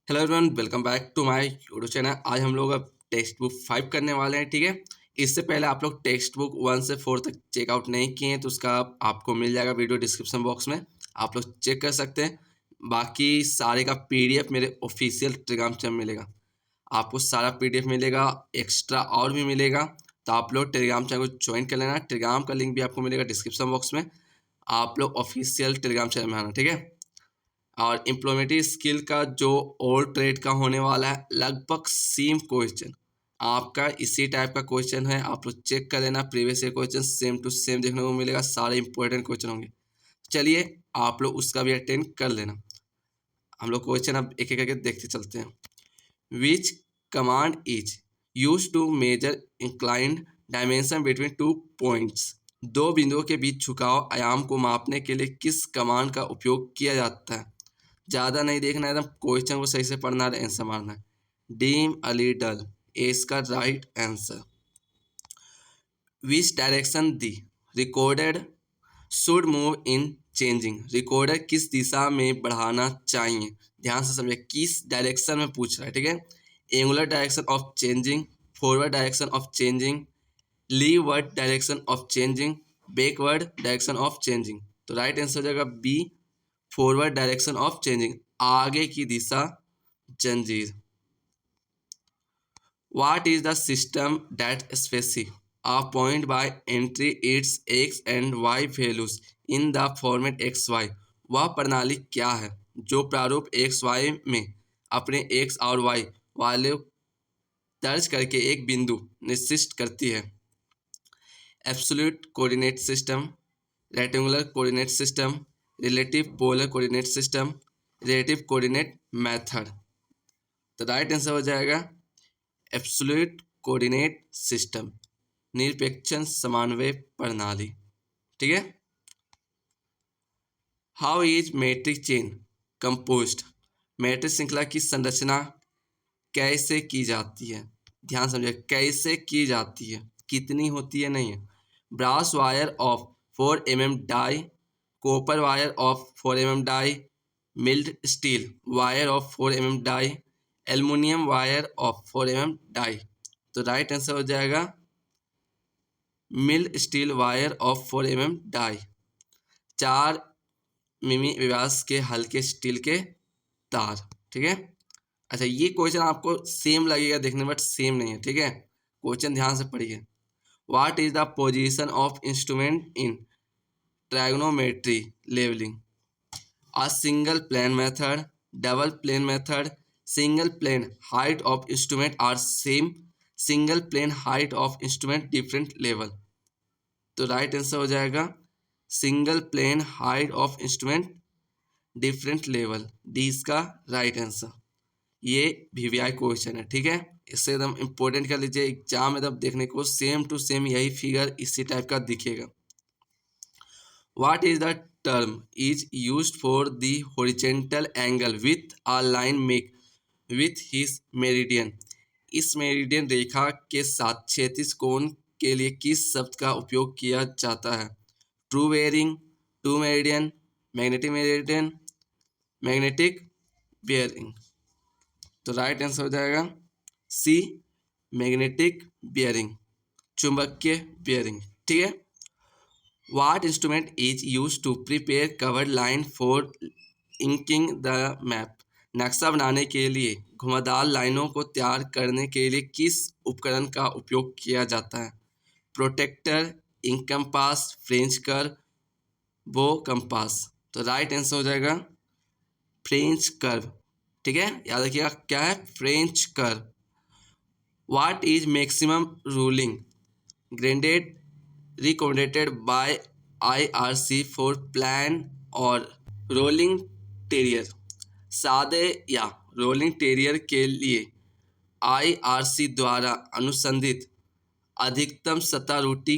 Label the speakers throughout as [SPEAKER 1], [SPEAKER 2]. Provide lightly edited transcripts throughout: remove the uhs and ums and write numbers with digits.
[SPEAKER 1] Hello everyone, welcome back to my YouTube channel. आज हम लोग अब टेक्स्ट बुक 5 करने वाले हैं। ठीक है, इससे पहले आप लोग टेक्स्ट बुक 1 से 4 तक चेकआउट नहीं किए हैं तो उसका आपको मिल जाएगा वीडियो डिस्क्रिप्शन बॉक्स में, आप लोग चेक कर सकते हैं। बाकी सारे का पीडीएफ मेरे ऑफिशियल टेलीग्राम चैनल में मिलेगा, आपको सारा पीडीएफ मिलेगा, एक्स्ट्रा और भी मिलेगा। तो आप लोग टेलीग्राम चैनल को ज्वाइन कर लेना। टेलीग्राम का लिंक भी आपको मिलेगा डिस्क्रिप्शन बॉक्स में। आप लोग ऑफिशियल टेलीग्राम चैनल में आना, ठीक है। और इम्प्लॉयमेंटी स्किल का जो ओल्ड ट्रेड का होने वाला है, लगभग सेम क्वेश्चन आपका इसी टाइप का क्वेश्चन है। आप लोग चेक कर लेना, previous year question same to same देखने को मिलेगा, सारे इंपॉर्टेंट क्वेश्चन होंगे। चलिए आप लोग उसका भी अटेंड कर लेना। हम लोग क्वेश्चन अब एक एक करके देखते चलते हैं। Which command is use to measure inclined dimension between two points. दो बिंदुओं के बीच झुकाव आयाम को मापने के लिए किस कमांड का उपयोग किया जाता है। ज़्यादा नहीं देखना है, एकदम क्वेश्चन को सही से पढ़ना है, आंसर मारना है। डीम अ लिटल ए इसका right answer. Which direction the recorded should move in changing. Recorder किस दिशा में बढ़ाना चाहिए, ध्यान से समझे, किस डायरेक्शन में पूछ रहा है। ठीक है, angular direction of changing, forward direction of changing, leeward direction of changing, backward direction of changing. तो राइट आंसर हो जाएगा B, forward direction of changing, आगे की दिशा, जंजीर। What is the system that specifies a point by entry its x and y values in the format xy? वह प्रणाली क्या है जो प्रारूप एक्स वाई में अपने एक्स और वाई वाले दर्ज करके एक बिंदु निर्दिष्ट करती है। Absolute coordinate system, rectangular coordinate system, relative polar coordinate system, relative coordinate method. तो राइट आंसर हो जाएगा एब्सोल्यूट कोऑर्डिनेट सिस्टम, निरपेक्ष समन्वय प्रणाली। ठीक है। How is matrix chain composed. Matrix श्रृंखला की संरचना कैसे की जाती है, ध्यान समझिए, कैसे की जाती है, कितनी होती है नहीं है। Brass wire of 4 mm dia, copper wire of 4 mm dia, mild steel wire of 4 mm dia, aluminium wire of 4 mm dia. तो राइट आंसर हो जाएगा mild steel wire of 4 mm dia. 4 मिमी व्यास के हल्के स्टील के तार। ठीक है। अच्छा, ये क्वेश्चन आपको सेम लगेगा देखने बट सेम नहीं है। ठीक है, क्वेश्चन ध्यान से पढ़िए। What is the position of instrument in trigonometry levelling. A single plane method, double plane method, single plane height of instrument are same, single plane height of instrument different level। तो right answer हो जाएगा single plane height of instrument different level, D इसका right answer. ये VVI question है। ठीक है, इससे एकदम इंपॉर्टेंट कर लीजिए, एग्जाम में तब देखने को सेम टू सेम यही फिगर इसी टाइप का दिखेगा। What is the term is used for the horizontal angle with a line make with his meridian। इस मेरिडियन रेखा के साथ क्षैतिज कोण के लिए किस शब्द का उपयोग किया जाता है। True bearing, to meridian, magnetic meridian, magnetic bearing. तो राइट आंसर हो जाएगा सी, मैग्नेटिक बेयरिंग, चुंबकीय बेयरिंग। ठीक है। What instrument is used to prepare covered line for inking the map। नक्शा बनाने के लिए घुमावदार लाइनों को तैयार करने के लिए किस उपकरण का उपयोग किया जाता है। Protractor, ink compass, French curve, bow compass. तो राइट आंसर हो जाएगा फ्रेंच कर्व। ठीक है, याद रखिएगा क्या है, French curve. What is maximum ruling graded recommended by IRC for plan और रोलिंग टेरियर। सादे या रोलिंग टेरियर के लिए IRC द्वारा अनुसंधित अधिकतम सतह रूटी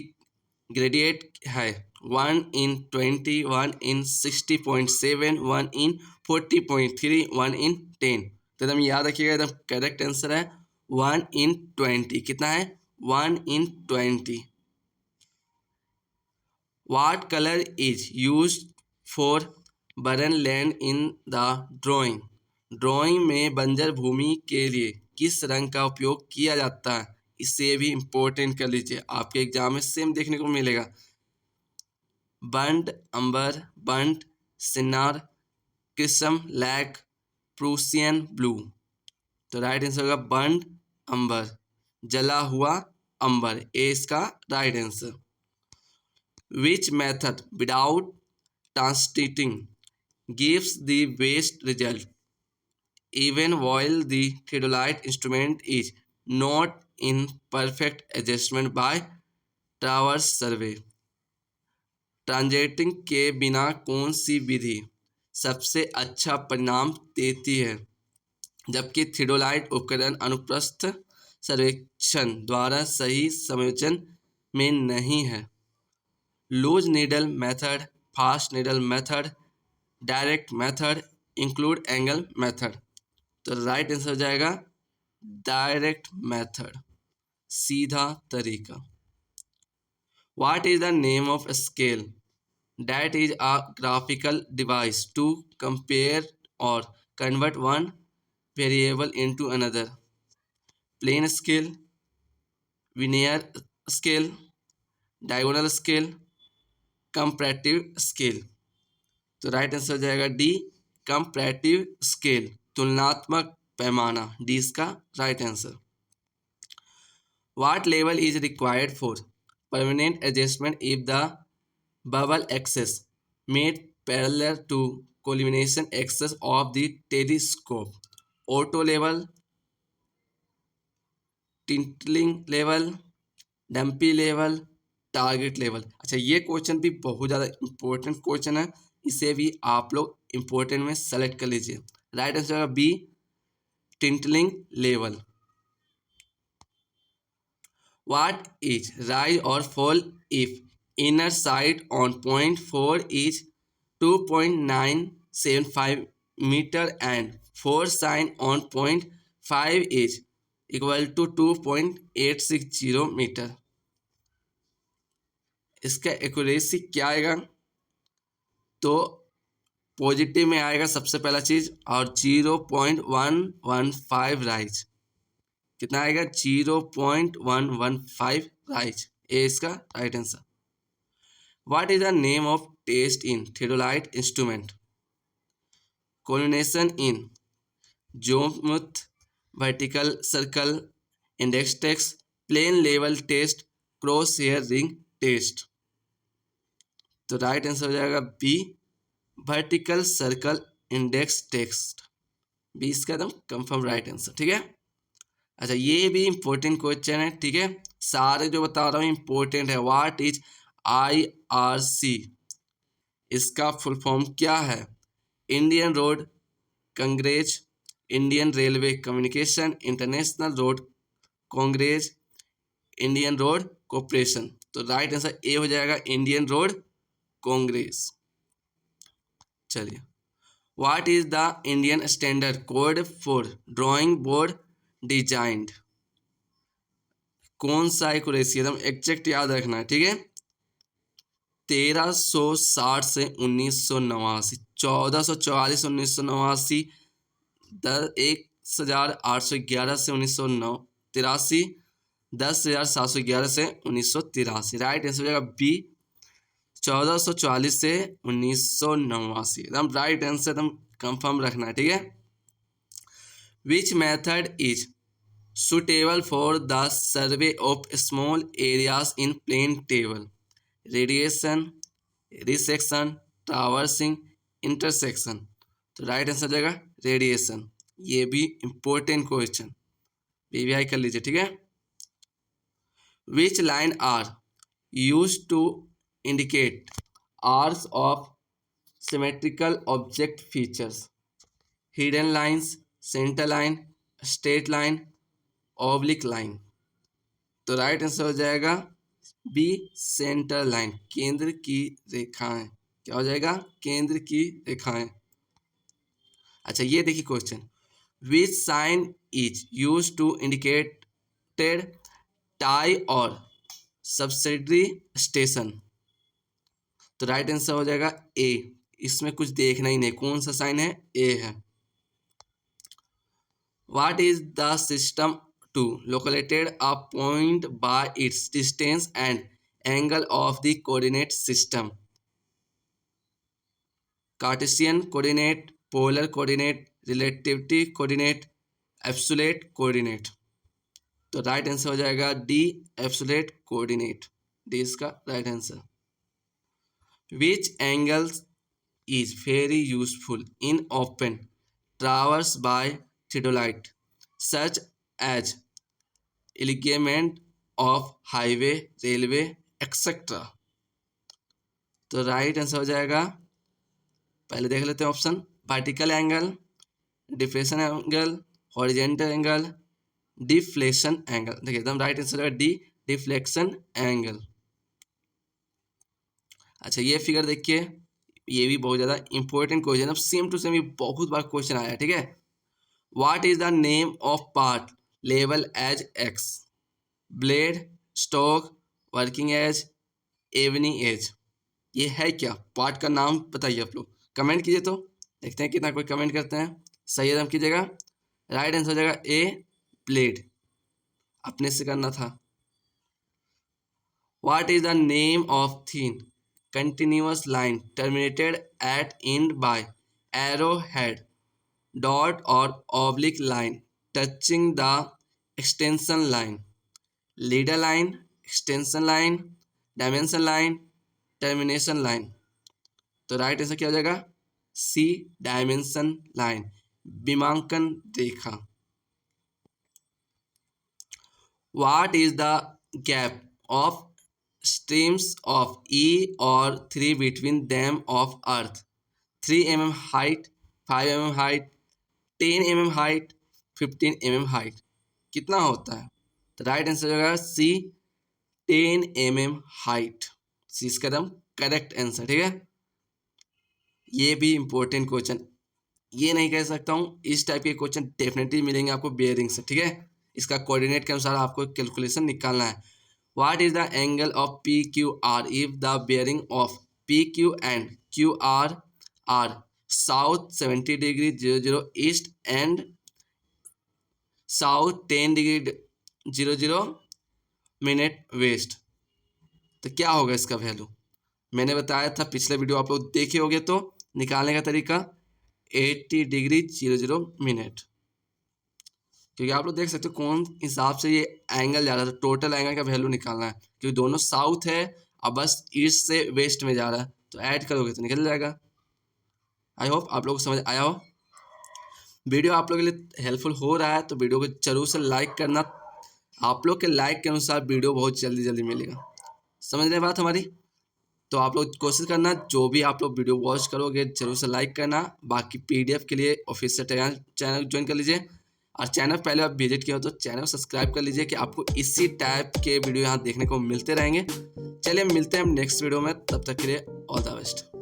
[SPEAKER 1] ग्रेडिएट है 1/20, 1/60.7, 1/40.3, 1/10। तो एकदम याद रखिएगा, एकदम करेक्ट आंसर है 1/20। कितना है, 1/20। What color is used for barren land in the drawing। Drawing में बंजर भूमि के लिए किस रंग का उपयोग किया जाता है, इसे भी इम्पोर्टेंट कर लीजिए, आपके एग्जाम में सेम देखने को मिलेगा। Burnt umber, burnt sienna, crimson lake, Prussian blue. तो राइट आंसर होगा बर्न्ड अंबर, जला हुआ अंबर, ए इसका right answer. Which method without transiting gives the best result even while the theodolite instrument is not in perfect adjustment by traverse survey। Transacting के बिना कौन सी विधि सबसे अच्छा परिणाम देती है, जबकि थियोडोलाइट उपकरण अनुप्रस्थ सर्वेक्षण द्वारा सही संयोजन में नहीं है? Loose needle method, fast needle method, direct method, include angle method. तो राइट आंसर हो जाएगा डायरेक्ट मेथड, सीधा तरीका। What is the name of scale that is a graphical device to compare or convert one variable into another? Plane scale, linear scale, diagonal scale, comparative scale। तो right answer हो जाएगा D, comparative scale, तुलनात्मक पैमाना, D इसका right answer. What level is required for permanent adjustment if the bubble axis made parallel to collimation axis of the telescope? Auto level, tilting level, dumpy level, target level. अच्छा, ये question भी बहुत ज़्यादा important question है, इसे भी आप लोग इंपॉर्टेंट में सेलेक्ट कर लीजिए। राइट आंसर होगा B, tilting level. What is rise or fall if inner side on point 4 is 2.975 meter and 4 sine on point 5 is equal to 2.860 मीटर? इसका एक्यूरेसी क्या आएगा? तो पॉजिटिव में आएगा सबसे पहला चीज, और 0.115 राइज। कितना आएगा? 0.115 राइज, ए इसका right answer. What is the name of test in theodolite instrument? Collimation in azimuth, vertical circle, index test, plane level test, cross hair ring test. तो राइट आंसर हो जाएगा B, vertical circle index test, B इसका एकदम confirm right answer. ठीक है। अच्छा, ये भी इंपॉर्टेंट क्वेश्चन है। ठीक है, सारे जो बता रहा हूँ इंपॉर्टेंट है। What is IRC? इसका फुल फॉर्म क्या है? Indian road Congress, Indian railway communication, international road Congress, Indian road corporation. तो राइट आंसर ए हो जाएगा इंडियन रोड कांग्रेस। चलिए, what is the Indian standard code for drawing board designed? कौन सा एक्यूरेसी, एकदम एग्जैक्ट याद रखना है। ठीक है, 1360 से 1989, 1444 1989, 1811 से 1983, 10711 से 1983। राइट आंसर हो जाएगा बी, 1444 से 1989, एकदम राइट आंसर, एकदम कंफर्म रखना है। ठीक है। Which method is suitable for the survey of small areas in plane table? Radiation, resection, traversing, intersection। तो राइट आंसर जाएगा रेडिएशन। ये भी इंपॉर्टेंट क्वेश्चन, पीवीआई कर लीजिए। ठीक है। Which line are use to indicate arcs of symmetrical object features? Hidden lines, centre line, straight line, oblique line. तो right answer हो जाएगा बी, सेंटर लाइन, केंद्र की रेखाएं। क्या हो जाएगा? केंद्र की रेखाएं। अच्छा, ये देखिए question, which sign is use to indicated tie और सब्सिडरी स्टेशन? तो राइट आंसर हो जाएगा ए, इसमें कुछ देखना ही नहीं, कौन सा साइन है? ए है। What is the system to locate a point by its distance and angle of the coordinate system? Cartesian coordinate, polar coordinate, relativity coordinate, absolute coordinate. तो राइट आंसर हो जाएगा डी, एब्सोल्यूट कोऑर्डिनेट। डी इसका right answer. Which angles is very useful in open traverse by theodolite such as ligament of highway, railway, etc. तो right answer हो जाएगा, पहले देख लेते हैं option. Vertical angle, deflection angle, horizontal angle, deflection angle. देखिए एकदम राइट आंसर है डी, डिफ्लेक्शन एंगल। अच्छा ये फिगर देखिए, ये भी बहुत ज़्यादा इंपॉर्टेंट क्वेश्चन है, सेम टू सेम ये बहुत बार क्वेश्चन आया है, ठीक है। What is the name of part label as X? Blade, stock, working edge, ebony edge. ये है क्या? पार्ट का नाम बताइए आप लोग, कमेंट कीजिए। तो देखते हैं कितना कोई कमेंट करते हैं। सही एकदम कीजिएगा। राइट आंसर हो जाएगा ए, ब्लेड। अपने से करना था। What is the name of thin continuous line terminated at end by arrowhead, dot or oblique line touching the extension line? Leader line, extension line, dimension line, termination line। तो right आंसर क्या हो जाएगा? C, dimension line, विमांकन रेखा। What is the gap of streams of E or 3 between them of Earth? 3 mm height, 5 mm height, 10 mm height, 15 mm height। कितना होता है? तो राइट आंसर होगा सी, 10 mm हाइट। सी इसका एकदम करेक्ट आंसर, ठीक है। ये भी इंपॉर्टेंट क्वेश्चन, ये नहीं कह सकता हूँ, इस टाइप के क्वेश्चन डेफिनेटली मिलेंगे आपको बेयरिंग से, ठीक है। इसका कोऑर्डिनेट के अनुसार आपको कैलकुलेशन निकालना है। What is the angle of PQR if the bearing of PQ and QR are south 70 degree 00 east and south 10 degree 00 minute west? तो क्या होगा इसका वैल्यू? मैंने बताया था पिछले वीडियो, आप लोग देखे होंगे। तो निकालने का तरीका 80 डिग्री 00 मिनट, क्योंकि आप लोग देख सकते हो कौन हिसाब से ये एंगल जा रहा है। तो टोटल एंगल का वैल्यू निकालना है, क्योंकि दोनों साउथ है और बस ईस्ट से वेस्ट में जा रहा है, तो ऐड करोगे तो निकल जाएगा। आई होप आप लोगों को समझ आया हो। वीडियो आप लोगों के लिए हेल्पफुल हो रहा है तो वीडियो को जरूर से लाइक करना। आप लोग के लाइक के अनुसार वीडियो बहुत जल्दी जल्दी मिलेगा। समझ रहे बात हमारी? तो आप लोग कोशिश करना, जो भी आप लोग वीडियो वॉच करोगे जरूर से लाइक करना। बाकी PDF के लिए ऑफिशियल चैनल ज्वाइन कर लीजिए, और चैनल पहले आप विजिट किया हो तो चैनल सब्सक्राइब कर लीजिए, कि आपको इसी टाइप के वीडियो यहाँ देखने को मिलते रहेंगे। चलिए मिलते हैं हम नेक्स्ट वीडियो में, तब तक के लिए ऑल द बेस्ट।